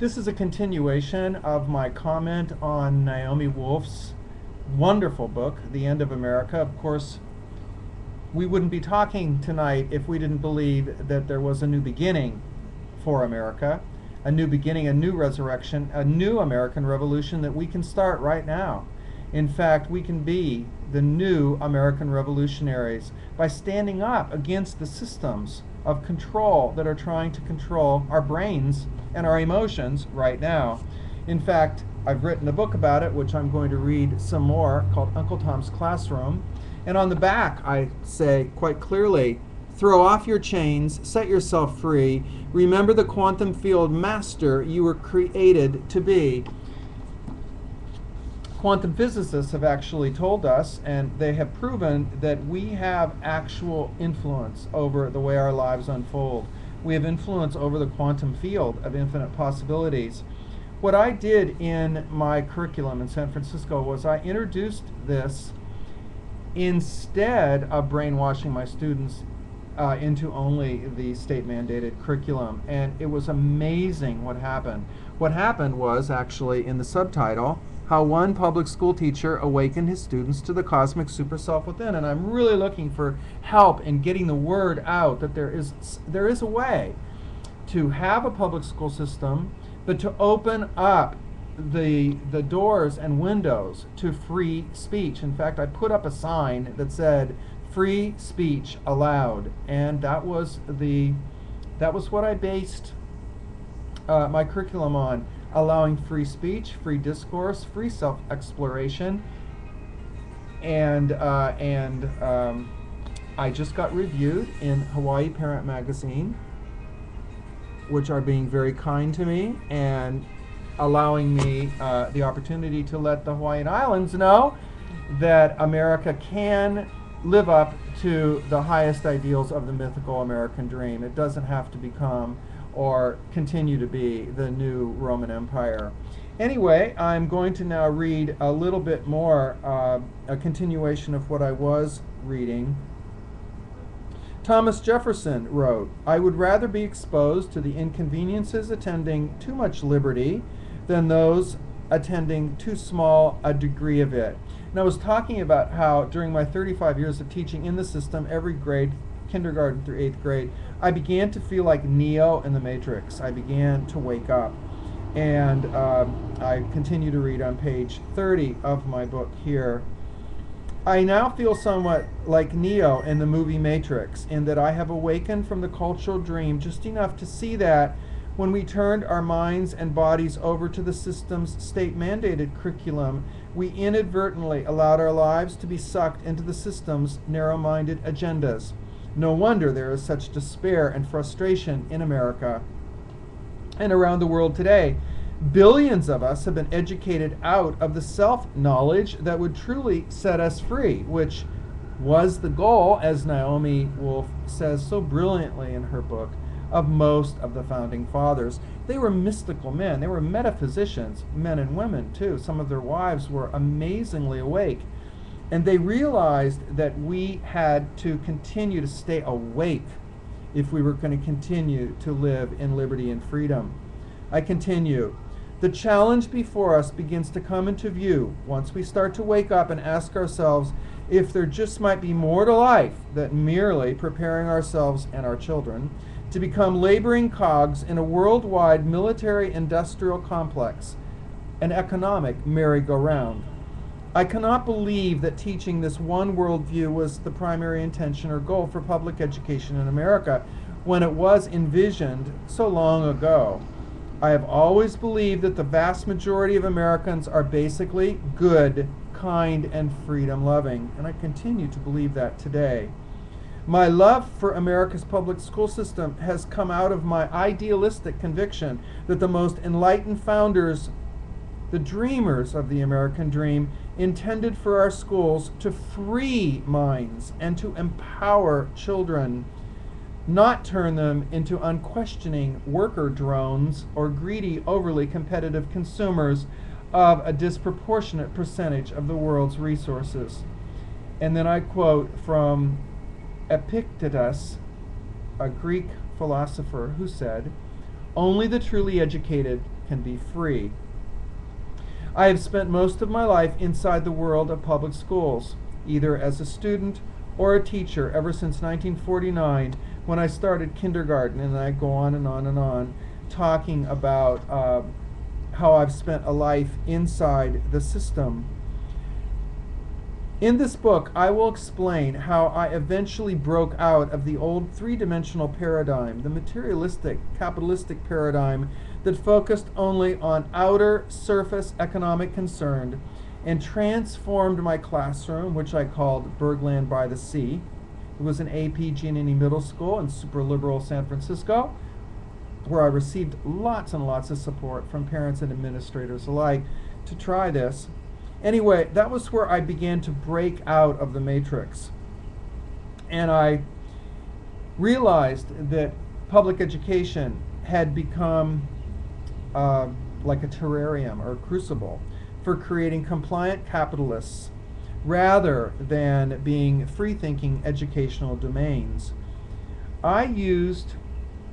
This is a continuation of my comment on Naomi Wolf's wonderful book, The End of America. Of course, we wouldn't be talking tonight if we didn't believe that there was a new beginning for America, a new beginning, a new resurrection, a new American revolution that we can start right now. In fact, we can be the new American revolutionaries by standing up against the systems of control that are trying to control our brains and our emotions right now. In fact, I've written a book about it, which I'm going to read some more, called Uncle Tom's Classroom. And on the back, I say quite clearly, throw off your chains, set yourself free, remember the quantum field master you were created to be. Quantum physicists have actually told us, and they have proven, that we have actual influence over the way our lives unfold. We have influence over the quantum field of infinite possibilities. What I did in my curriculum in San Francisco was I introduced this instead of brainwashing my students into only the state-mandated curriculum. And it was amazing what happened. What happened was actually in the subtitle, How One Public School Teacher Awakened His Students to the Cosmic Super Self Within. And I'm really looking for help in getting the word out that there is a way to have a public school system, but to open up the doors and windows to free speech. In fact, I put up a sign that said, "Free speech allowed," and that was what I based my curriculum on. Allowing free speech, free discourse, free self-exploration, and I just got reviewed in Hawaii Parent Magazine, which are being very kind to me and allowing me the opportunity to let the Hawaiian Islands know that America can live up to the highest ideals of the mythical American dream. It doesn't have to become or continue to be the new Roman Empire. Anyway, I'm going to now read a little bit more, a continuation of what I was reading. Thomas Jefferson wrote, "I would rather be exposed to the inconveniences attending too much liberty than those attending too small a degree of it." And I was talking about how during my 35 years of teaching in the system, every grade, kindergarten through 8th grade, I began to feel like Neo in the Matrix. I began to wake up. And I continue to read on page 30 of my book here. "I now feel somewhat like Neo in the movie Matrix, in that I have awakened from the cultural dream just enough to see that when we turned our minds and bodies over to the system's state-mandated curriculum, we inadvertently allowed our lives to be sucked into the system's narrow-minded agendas. No wonder there is such despair and frustration in America and around the world today. Billions of us have been educated out of the self-knowledge that would truly set us free," which was the goal, as Naomi Wolf says so brilliantly in her book, of most of the founding fathers. They were mystical men. They were metaphysicians, men and women too. Some of their wives were amazingly awake. And they realized that we had to continue to stay awake if we were going to continue to live in liberty and freedom. I continue. "The challenge before us begins to come into view once we start to wake up and ask ourselves if there just might be more to life than merely preparing ourselves and our children to become laboring cogs in a worldwide military-industrial complex, an economic merry-go-round. I cannot believe that teaching this one worldview was the primary intention or goal for public education in America when it was envisioned so long ago. I have always believed that the vast majority of Americans are basically good, kind, and freedom-loving, and I continue to believe that today. My love for America's public school system has come out of my idealistic conviction that the most enlightened founders, the dreamers of the American dream, intended for our schools to free minds and to empower children, not turn them into unquestioning worker drones or greedy, overly competitive consumers of a disproportionate percentage of the world's resources." And then I quote from Epictetus, a Greek philosopher, who said, "Only the truly educated can be free. I have spent most of my life inside the world of public schools, either as a student or a teacher ever since 1949 when I started kindergarten, and I go on and on and on talking about how I've spent a life inside the system. In this book, I will explain how I eventually broke out of the old three-dimensional paradigm, the materialistic, capitalistic paradigm that focused only on outer surface economic concern, and transformed my classroom, which I called Bergland by the Sea. It was an AP Giannini Middle School in super liberal San Francisco, where I received lots and lots of support from parents and administrators alike to try this. Anyway, that was where I began to break out of the matrix. And I realized that public education had become like a terrarium or a crucible for creating compliant capitalists rather than being free-thinking educational domains. I used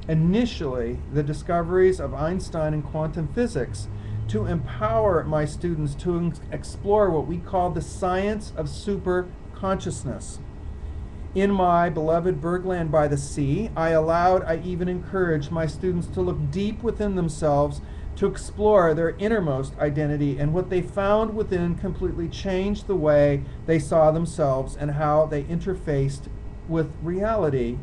initially the discoveries of Einstein and quantum physics to empower my students to explore what we call the science of super consciousness. In my beloved Bergland by the Sea, I even encouraged my students to look deep within themselves to explore their innermost identity, and what they found within completely changed the way they saw themselves and how they interfaced with reality.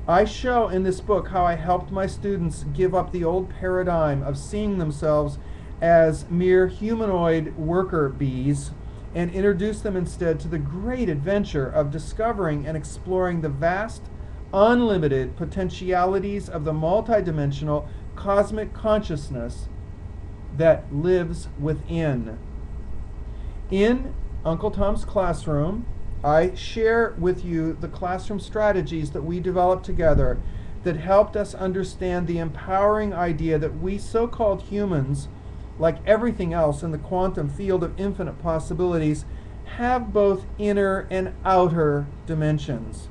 I show in this book how I helped my students give up the old paradigm of seeing themselves as mere humanoid worker bees and introduce them instead to the great adventure of discovering and exploring the vast, unlimited potentialities of the multidimensional cosmic consciousness that lives within. In Uncle Tom's Classroom, I share with you the classroom strategies that we developed together that helped us understand the empowering idea that we so-called humans, like everything else in the quantum field of infinite possibilities, have both inner and outer dimensions,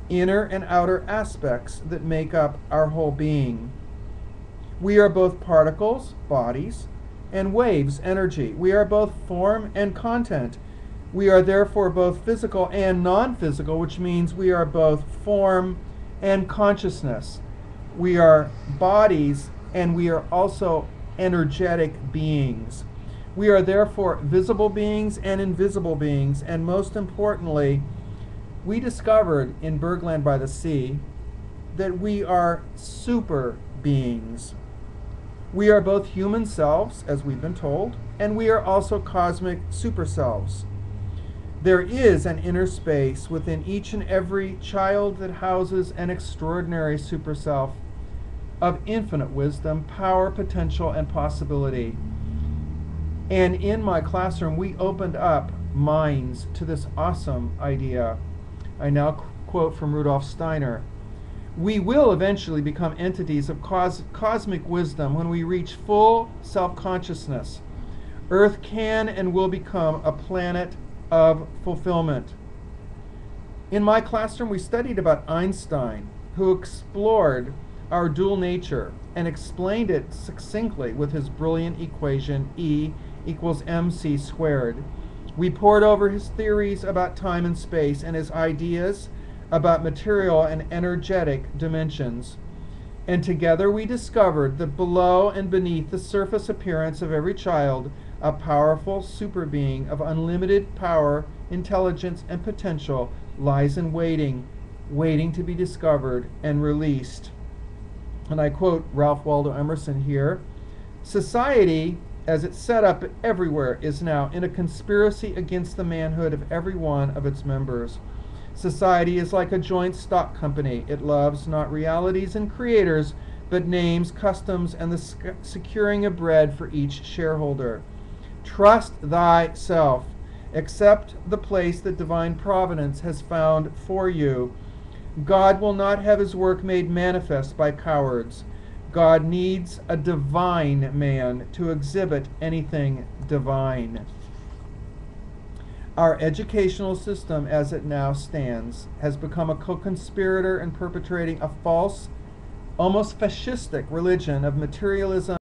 inner and outer aspects that make up our whole being. We are both particles, bodies, and waves, energy. We are both form and content. We are therefore both physical and non-physical, which means we are both form and consciousness. We are bodies, and we are also energetic beings. We are therefore visible beings and invisible beings, and most importantly, we discovered in Bergland by the Sea that we are super beings. We are both human selves, as we've been told, and we are also cosmic super selves. There is an inner space within each and every child that houses an extraordinary super self of infinite wisdom, power, potential, and possibility. And in my classroom, we opened up minds to this awesome idea. I now quote from Rudolf Steiner. We will eventually become entities of cosmic wisdom when we reach full self-consciousness. Earth can and will become a planet of fulfillment. In my classroom, we studied about Einstein, who explored our dual nature and explained it succinctly with his brilliant equation E equals mc squared. We pored over his theories about time and space and his ideas about material and energetic dimensions. And together we discovered that below and beneath the surface appearance of every child, a powerful super being of unlimited power, intelligence, and potential lies in waiting to be discovered and released. And I quote Ralph Waldo Emerson here, "Society, as it's set up everywhere, is now in a conspiracy against the manhood of every one of its members. Society is like a joint stock company. It loves not realities and creators, but names, customs, and the securing of bread for each shareholder. Trust thyself. Accept the place that divine providence has found for you. God will not have his work made manifest by cowards. God needs a divine man to exhibit anything divine." Our educational system, as it now stands, has become a co-conspirator in perpetrating a false, almost fascistic religion of materialism